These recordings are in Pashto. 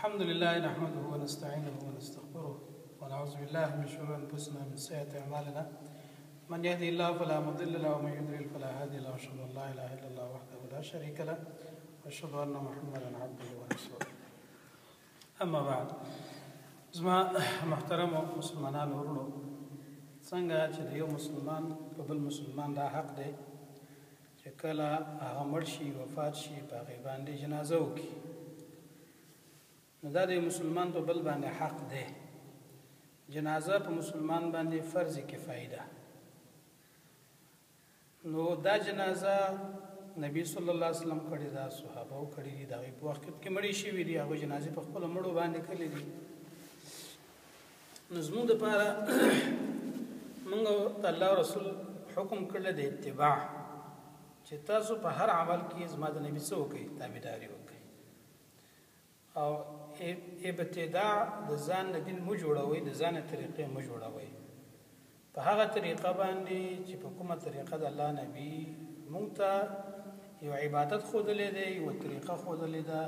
الحمد لله نحمده ونستعينه ونستغفره ونعوذ بالله من شرور انفسنا ومن سيئات اعمالنا من يهدي الله فلا مضل له ومن يضلل فلا هادي له واشهد ان لا اله الا الله وحده لا شريك له واشهد ان محمدا عبده ورسوله اما بعد زما محترم مسلمانان ورونو څنګه چې یو مسلمان په بل مسلمان دا حق دی چې کله هغه مړ شي وفات شي په هغې باندې جنازه وکړي نو دا د مسلمان په بل باندې حق دی جنازه په مسلمان باندې فرض کفایي ده نو دا جنازه نبی صلی الله علیه وسلم کړي دا صحابه کړي دي دا په وخت کې مړي شوي دي هغه جنازه په خپل مړو باندې کړي دي نو زموږ لپاره موږ الله رسول حکم کړل د اتباع چې تاسو په هر عمل کې زما د نبی څخه وکړئ تابعداري وکړئ او ابتداع د ځان نه دین مو جوړوي د ځان طریقې مو جوړوي په هغه طریقه باندې چې په کومه طریقه د الله نبی مونږ ته یو عبادت ښودلې دی یو طریقه ښودلې ده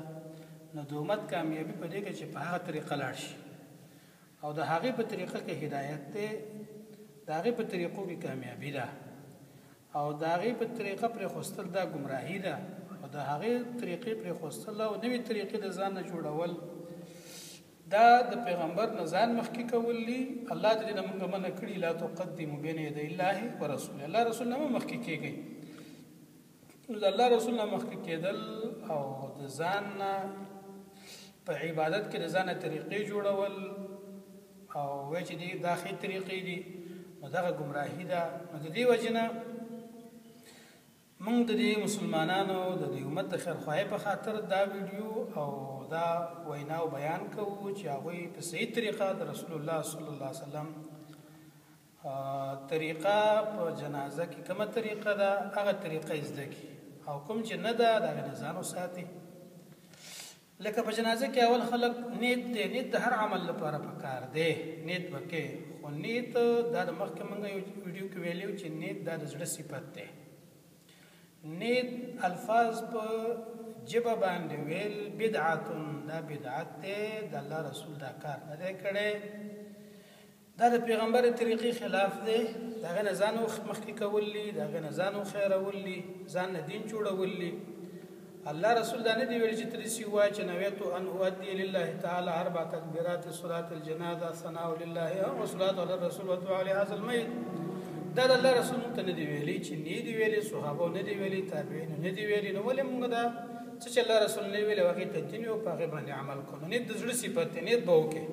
نو دومت کامیابي په دې کې چې په هغه طریقه لاړ شي او د هغې په طریقه کې هدایت دی د هغې په طریقو کې کامیابي ده او د هغې په طریقه پرېښودل دا ګمراهي ده او د هغې طریقې پرېښودل او نوې طریقې د ځان نه جوړول دا د پیغمبر نه ځان مخکې کول دي الله دې نه موږ منع کړي لا تقدموا بین یدی الله ورسوله الله رسول نه مخکې کېږئ نو د الله رسول نه مخکې کېدل او د ځان نه په عبادت کې د ځان نه طریقې جوړول او وایي چې دا ښې طریقې دي نو دغه ګمراهي ده نو د دې وجې نه موږ د دې مسلمانانو د دې امت د خیرخواهۍ په خاطر دا ویډیو او دا وینا او بیان کوو چې هغوی په صحیح طریقه د رسول الله صلی الله علیه وسلم طریقه په جنازه کې کومه طریقه ده هغه طریقه یې زده کړي او کوم چې نه ده د هغې نه ځان وساتي لکه په جنازه کې اول خلک نیت دی نیت د هر عمل لپاره پکار دی نیت به کې خو نیت دا د مخکې موږ یو ویډیو کې ویلي چې نیت دا د زړه صفت دی نیت الفاظ په جبه باندې ویل بدعتون دا بدعت دی د الله رسول دا کار نه دی کړی دا د پیغمبر طریقې خلاف دی د هغې نه ځان مخکې کول دي د هغې نه ځان وخیرول دي ځان نه دین جوړول دي الله رسول دا نه دی ویل چې ته داسې ووایه چې نویت ان اؤدي لله تعالی اربع تکبیرات صلات الجنازه ثناء لله وصلات علی الرسول ودعاء لهذا الميت دا د الله رسول ته نه دی ویلي چې نه دی ویلي صحابه نه دی ویلي تابعین نه دی ویلي نو ولې موږ دا چې الله رسول نه ویلي هغې ته دین او په هغې باندې عمل کوو نیت د زړه صفت دی نیت به وکړي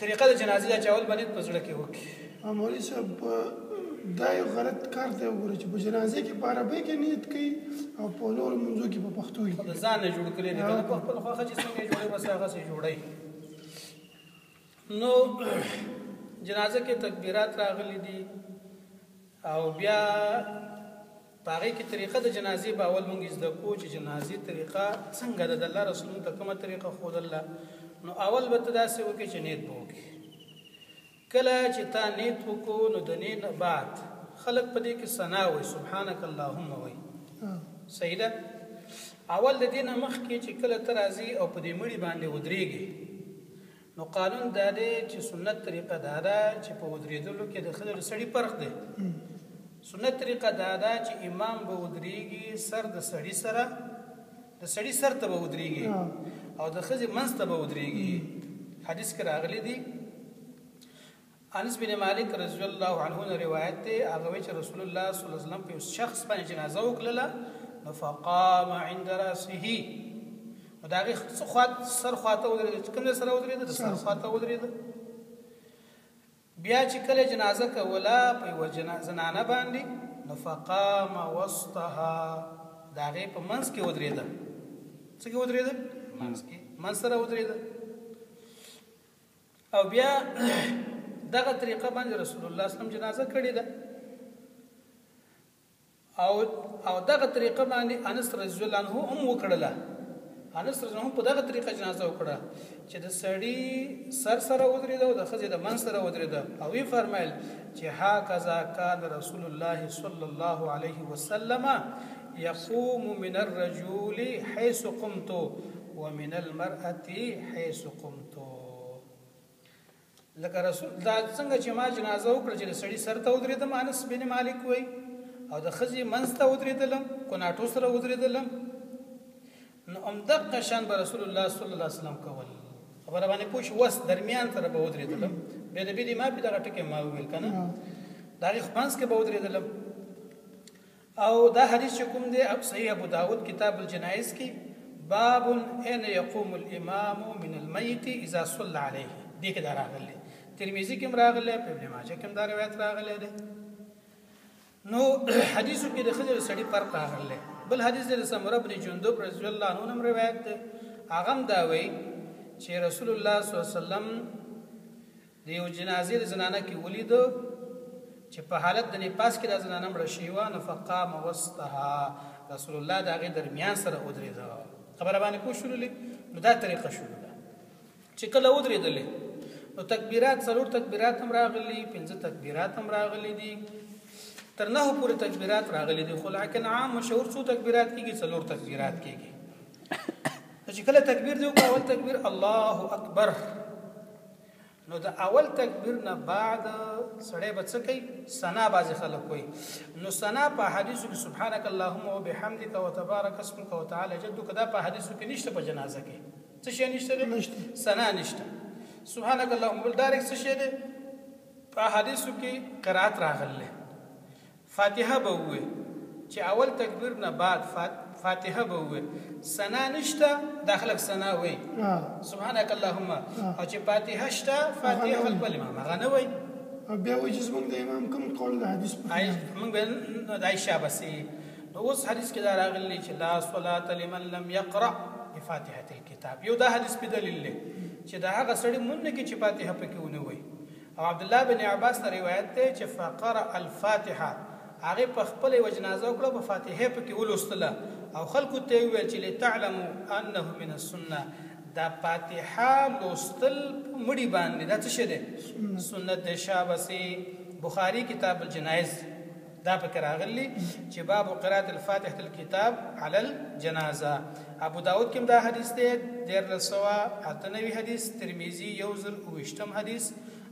طریقه د جنازې اچول به نیت په زړه کې وکړي مولوي صاحب دا یو غلط کار دی وګوره چې په جنازې کې په عربۍ کې نیت کوي او په نورو منځو کې په پښتو کې د ځان نه جوړ کړی دی که په خپل خواښه چې څنګه یې جوړوي بس هغسې جوړوي نو جنازه کې تکبیرات راغلي دي او بیا په هغې کې طریقه د جنازې به اول موږ زده کوو چې جنازې طریقه څنګه ده د الله رسول ته کومه طریقه ښودله نو اول به ته داسې وکړې چې نیت به وکړې کله چې تا نیت وکړو نو د نیت بعد خلک په دې کې ثنا وایي سبحانک اللهم وایي صحیح ده اول د دې نه مخکې چې کله ته راځي او په دې مړي باندې ودرېږي نو قانون دا دی چې سنت طریقه دا ده چې په ودرېدلو کې د ښځې د سړي فرق دی سنت طریقه دا ده چې امام به ودرېږي سر د سړي سره د سړي سر ته به ودرېږي او د ښځې منځ ته به ودرېږي حدیث کې راغلی دی انس بن مالک رضی الله عنه نه روایت دی هغه وایي چې رسول الله صلی الله علیه وسلم په یو شخص باندې جنازه وکړله نو فقام عند راسه نو د هغې سر خواته ودرېده چې کوم ځای سره ودرېده د سر خواته ودرېده بیا چې کله جنازه کوله په یوه زنانه باندې نو فقام وسطها د هغې په منځ کې ودرېده څه کې ودرېده منځ سره ودرېده او بیا دغه طریقه باندې رسول الله صلی الله علیه وسلم جنازه کړې ده او دغه طریقه باندې انس رضی الله عنه هم وکړله انس رضی الله عنه په دغه طریقه جنازه وکړه چې د سړي سر سره ودرېده او د ښځې د منځ سره ودرېده او وی فرمایل چې هکذا کان رسول الله صلی الله علیه وسلم یقوم من الرجل حيث قمت ومن المرأة حيث قمت. لکه رسول دا څنګه چې ما جنازه وکړه چې سړی سر ته ودرېدم، انس بن مالک وای، او د ښځې منځ ته ودرېدلم، کوناټو سره ودرېدلم، نو همدغه شان به رسول الله صلی الله علیه وسلم کول. خبره باندې پوه شو؟ وس درمیان سره به ودرېدلم، بیا د بیا ما په دغه ټکي ما وویل که نه، د هغې منځ کې به ودرېدلم. او دا حدیث چې کوم دی صحیح ابو داود کتاب الجنائز کې باب این یقوم الامام من المیت اذا صلى علیه، دې کې دا راغلی، ترمذی کې هم راغلی، په ابن ماجه کې هم دا روایت راغلی دی. نو حدیثو کې د ښځې سړي فرق راغلی. بل حدیث د سمره بن جندب رضی الله عنه هم روایت دی، هغه هم دا وایي چې رسول الله صلی الله علیه وسلم د یو جنازې د زنانه کې ولیدو چې په حالت د نفاس کې د زنانه مړه شوې وه، نو فقام وسطها، رسول الله د هغې درمیان سره ودرېده. خبره باندې پوه شولو؟ نو دا طریقه شروع ده چې کله ودرېدلې نو تکبیرات، 4 تکبیرات هم راغلي، 5 تکبیرات هم راغلي دي، تر 9 پورې تکبیرات راغلي دي، خو لکن عام مشهور 4 تکبیرات کېږي، 4 تکبیرات کېږي. چې کله تکبیر دی اول تکبیر الله اکبر، نو د اول تکبیر نه بعد سړی به څه کوي؟ ثنا. بعضې خلک کوي نو ثنا په حدیثو کې سبحانک اللهم وبحمدک وتبارک اسمک وتعالی جدک، دا په حدیثو کې نشته، په جنازه کې څه شی نشته دی؟ ثنا نشته. سبحانک اللهم بل ډایرکټ څه شی دی؟ په حدیثو کې قرات راغلی، فاتحه به ووایي چې اول تکبیر نه بعد فاتحه به ووایي، ثنا نشته، دا خلک ثنا وایي سبحانک اللهم، او چې فاتحه شته فاتحه خپل امام هغه نه وایي. بیا وایي چې زموږ د امام کوم قول د حدیث موږ به د عایشه بسې. نو اوس حدیث کې دا راغلی چې لا صلاة لمن لم یقرأ بفاتحة الکتاب، یو دا حدیث په دلیل دی چې دا هغه سړی مونږ نه کې چې فاتحه پکې ونه وایي. او عبدالله بن عباس ته روایت دی چې فقرأ الفاتحه، هغې په خپله یوه جنازه وکړه، په فاتحه پکې ولوستله، او خلکو ته یې وویل چې لتعلموا انه من السنه، دا فاتحه لوستل مړي باندې دا څه شی دی؟ سنت دی. شابسي بخاري کتاب الجنائز دا پکې راغلی چې باب قرات الفاتحه الكتاب على الجنازه. ابو داود کې دا حدیث دی 1398 حدیث، ترمذی 1028 حدیث،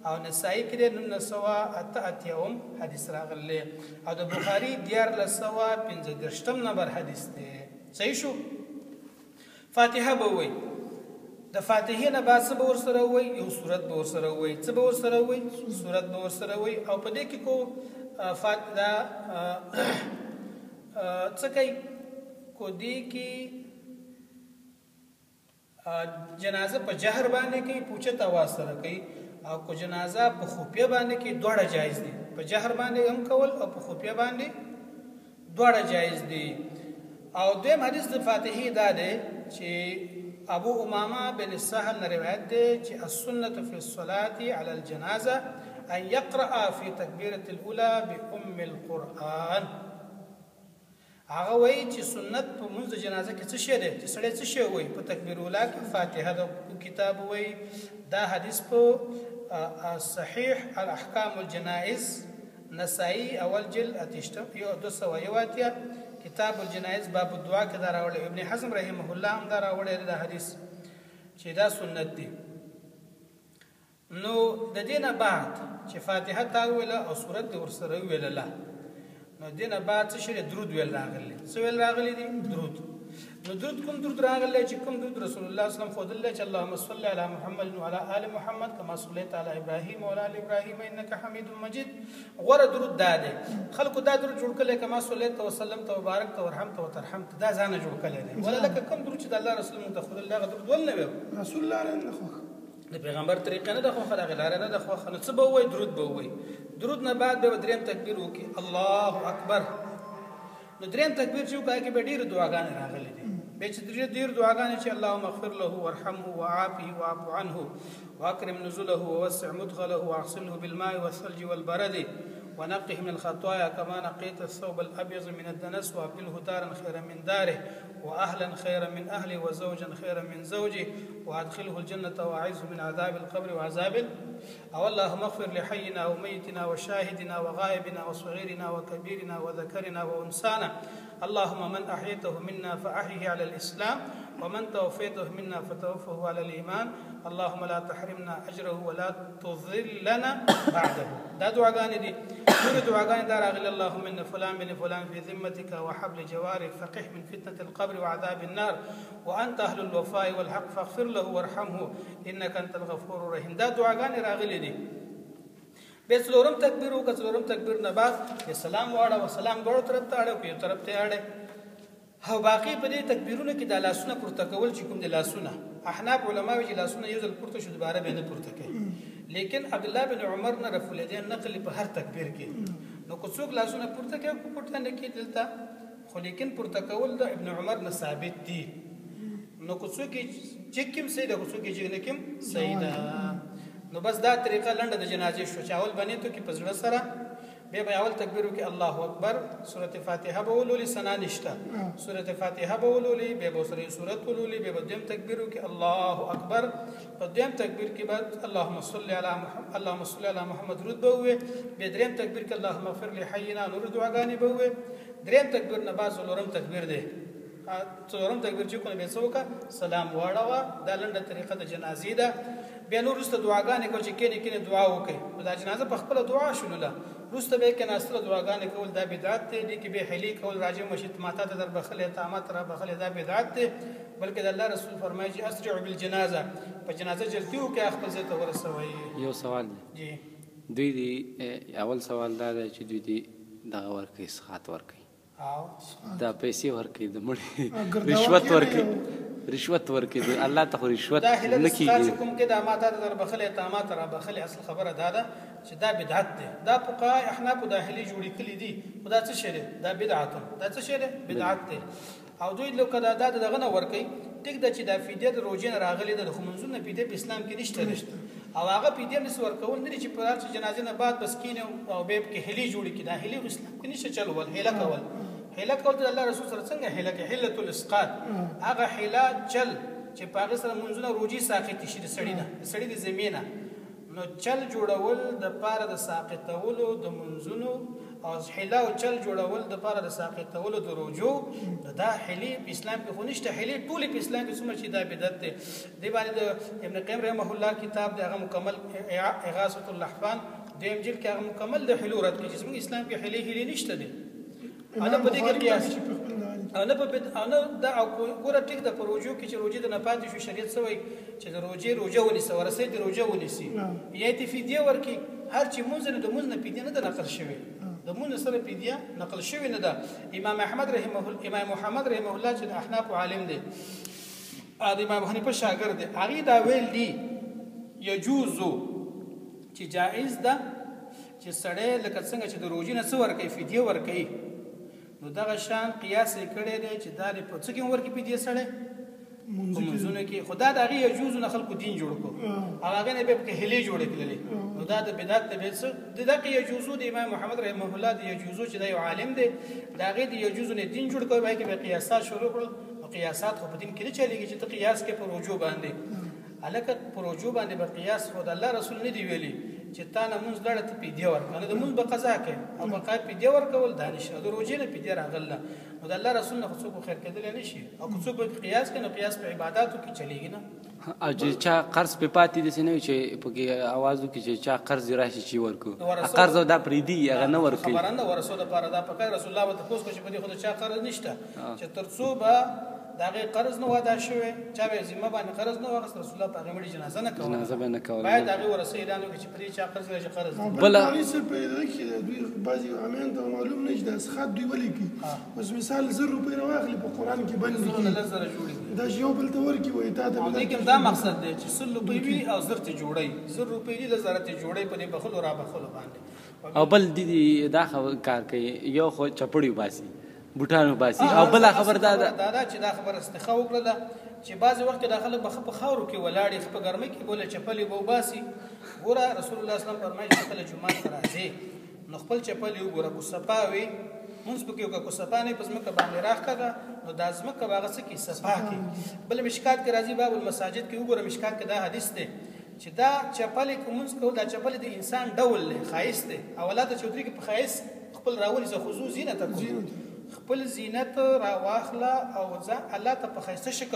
او نسائی کې 988 حدیث راغلی، او د بخاری 1415 نمبر حدیث دی. صحیح شو؟ فاتحه به وایي، د فاتحې نه بعد څه به ورسره وایي؟ یو سورت به ورسره وایي. څه به ورسره وایي؟ سورت به ورسره وایي. او په دې کې کو څه کوي؟ کو دې کې جنازه په جهر باندې کوي، پوچت اواز سره کوي، او کو جنازه په خفیه باندې کې دواړه جایز دي، په جهر باندې هم کول او په خفیه باندې دواړه جایز دي. او دویم حدیث د فاتحې دا دی چې ابو امامه بن سهل نه روایت دی چې السنة فی الصلاة علی الجنازه ان یقرأ فی تکبیرة الاولى بأم القرآن. هغه وایي چې سنت په منځ د جنازه کې څه شی دی؟ چې سړی څه شی وایي؟ په تکبیر اوله کې فاتحه د کتاب وایي. دا حدیث په صحیح الاحکام الجنائز نسائی اول جلد 281 کتاب الجنائز باب الدعاء کې دا راوړی. ابن حزم رحمه الله هم دا راوړی دا حدیث چې دا سنت دی. نو د دې نه بعد چې فاتحه تا ویله او سورت دې ورسره ویله، نو دې نه بعد څه شی درود ویل راغلی. څه ویل راغلی دي؟ درود. نو درود کوم درود راغلی چې کوم درود رسول الله صلی الله علیه وسلم ښودلی چې اللهم صل علی محمد وعلى آل محمد كما صليت على ابراهيم وعلى آل ابراهيم انك حميد مجيد. غوره درود دا دی. خلکو دا درود جوړ کړی کما صلیت وسلمت وبارکت ورحمت وترحمت، دا ځانه جوړ کړی دی. ولا لکه کوم درود چې د الله رسول مونږ ته ښودلی هغه درود ول نه وي. رسول الله نه خوښ، د پیغمبر طریقه نه ده خوښه، د هغې لاره نه ده خوښه. نو څه به ووایي؟ درود به ووایي. درود نه بعد به دریم تکبیر وکړي، الله اکبر. نو دریم تکبیر چې وکړي کې به ډېرې دعاګانې راغلي دي. بیا چې ډېر دعاګانې چې اللهم اغفر له وارحمه وعافه واعف عنه واكرم نزله ووسع مدخله واغسله بالماء والثلج والبرد ونقه من الخطايا كما نقيت الثوب الابيض من الدنس وابدله دارا خيرا من داره واهلا خيرا من اهله وزوجا خيرا من زوجه وادخله الجنه واعذه من عذاب القبر وعذاب او اللهم اغفر لحينا وميتنا وشاهدنا وغائبنا وصغيرنا وكبيرنا وذكرنا وانسانا اللهم من احييته منا فاحيه على الاسلام ومن توفيته منا فتوفه على الايمان اللهم لا تحرمنا اجره ولا تضلنا بعده. دا دعاګانې دي. نور دعاګانې دا راغلي اللهم ان فلان بن فلان في ذمتك وحبل جوارك فقه من فتنه القبر وعذاب النار وانت اهل الوفاء والحق فاغفر له وارحمه انك انت الغفور الرحيم. دا دعاګانې راغلي دي. به څلورم تکبیر او څلورم تکبیر نه بعد سلام واړه او سلام غوړو طرف ته اړه کوي طرف ته اړه او باقي په دې تکبیرونو کې د لاسونه پورته کول چې کوم د لاسونه احناف علما وی لاسونه یو ځل پورته شو دوباره به نه پورته کوي. لیکن عبد الله بن عمر نه رفع الیدین نقل په هر تکبیر کې نو کو څوک لاسونه پورته کوي کو پورته نه کوي دلته خو لیکن پورته کول د ابن عمر نه ثابت دي. نو کو څوک چې کوم سید کو څوک چې نه کوم سید نو بس دا طریقه لنډه د جنازې شو. چاول باندې ته کې پزړه سره به اول تکبیر وکي الله اکبر سوره فاتحه به ولولي سنا نشته سوره فاتحه به ولولي به سوره سوره ولولي به دیم تکبیر وکي الله اکبر په دیم تکبیر کې بعد اللهم صل علی محمد رود به وي به دریم تکبیر کې اللهم اغفر لي حينا نور دعاګانې به وي. دریم تکبیر نه بعد څلورم تکبیر دی. څلورم تکبیر چې کوم به څوک سلام واړه دا لنډه طریقه د جنازې ده. بیا نور رسته دعاګانې کو چې کینه دعا وکي دا جنازه په خپل دعا شولله رسته به کې ناستله دعاګانې کول دا بدعت دی کې به هلي کول راجم مشت ماته در بخله تامات را بخله دا بدعت دی. بلکې د الله رسول فرمایي چې اسرع بالجنازه په جنازه جلدی وکي خپل ځای ته ورسوي. یو سوال دی جی دوی دی اول سوال دا دی چې دوی دی دغه ورکوي سخات ورکوي دا پیسې ورکوي د مړي رشوت ورکوي الله ته خو رشوت نه کیږي. کوم کې د ماته در بخله تامات را بخله اصل خبره دا ده چې دا بدعت دی. دا فقها احناف داخلي جوړی کړي دي خدا څه شری دا بدعت دا څه شری بدعت دی. او دوی لو کدا دا دغه نه ورکي ټیک د چې د فدیه د روزین راغلي د خمنځونه فدیه په اسلام کې نشته او هغه فدیه نس ورکول نه چې پر جنازې نه بعد بس کینه او بیب کې هلي جوړی کړي دا هلي اسلام کې نشته چلول هله کول هله کول ته الله رسول سره څنګه هله کې حلت الاسقاط هغه هله چل چې پاغه سره منځونه روجي ساقط شي د سړی نه سړی د زمينه نو چل جوړول د پاره د ساقطولو د منځونو او هله او چل جوړول د پاره د ساقطولو د روجو دا هلي په اسلام کې خونشته هلي ټول په اسلام کې څومره چې دا بدعت دی. دی باندې د ابن قیم رحمه الله کتاب دغه مکمل اغاثه اللحفان دیم جلد کې هغه مکمل د حلول رات کې چې اسلام کې هلي نشته دی. انا په دې کې قیاس انا په انا دا ګوره ټیک د پروژو کې چې روجي د نه پاتې شو شریعت سوی چې د روجه ونیسه ورسې د روجه ونیسي یا تی فدیه ورکی هر چې مونږ نه د مونږ نه فدیه نه د نقل شوی د مونږ سره فدیه نقل شوی نه ده. امام محمد رحمه الله چې د احناف عالم دی د امام حنیفه شاګرد دی هغه دا ویل دی یجوز چې جائز ده چې سړی لکه څنګه چې د روجي نه څو ورکی فدیه ورکی نو دغه شان قیاس کړي دی چې دا په څه کې ورکی فدیه سړی منځونه کې خدا د هغه یجوز نه خلکو دین جوړ کو هغه نه به کې هلي جوړ کړي نو دا د بدعت ته څه دغه یجوز د امام محمد رحمه الله د یجوز چې د عالم دی دا غي د یجوز نه دین جوړ کوي باید به قیاسات شروع کړل او قیاسات خو په دین کې نه چلیږي چې ته قیاس کې پر وجوب باندې الکه پر وجوب باندې به قیاس خو د الله رسول نه دی ویلي چې تا نه مونږ لړ ته پیډیا ورکنه د مونږ به قضا کې او بقای پیډیا ورکول دانش د روزي نه پیډیا راغله نو د الله رسول نه څوک خیر کېدل نه شي او څوک به قیاس کنه قیاس په عبادتو کې چلیږي نه او چې چا قرض په پاتې دي نه چې په کې आवाज وکړي چې چا قرض راشي چې ورکو قرض دا پریدي هغه نه ورکي خبرنده ورسول لپاره دا په رسول الله وت پوس کو چې په دې خود چا قرض نشته چې ترڅو به داغه قرض نه واده شوی چا به ذمہ باندې قرض نه واغست رسول الله پیغمبر جنازه نه کوله جنازه به نه کوله باید داغه ورسې اعلان وکړي چې پرې چا قرض لري قرض بل پولیس په دې کې دوی بعضي امیان ته معلوم نشي د اسخات دوی ولي کی اوس مثال 100 روپۍ راغلي په قران کې باندې لزر جوړي دا یو بل ته ورکی وای تا ته لیکن دا مقصد دی چې 100 روپۍ وي او زر ته جوړي 100 روپۍ دي لزر ته جوړي په دې بخلو را بخلو باندې او بل دي دا کار کوي یو خو چپړی باسي بوټانو باسي او بل خبر دا چې دا خبر استخا وکړه چې بعض وخت داخله په خاورو کې ولاړې په ګرمۍ کې بوله چپلې بو باسي ګوره رسول الله صلی الله علیه وسلم فرمایي چې کله جمعه راځي نو خپل چپلې وګوره کو صفاوي مونږ په کې کو صفانه پس مکه باندې راخکړه نو د ازمکه باغ څه کې صفا کې بل مشکات کې راځي باب المساجد کې وګوره مشکات کې دا حدیث دی چې دا چپلې کومز کو دا چپلې د انسان ډول له خایس دی اولاته چودري کې په خایس خپل راولي زه خصوصي زینت کو خپل زینت را واخله او ځه الله ته په ښایسته شکل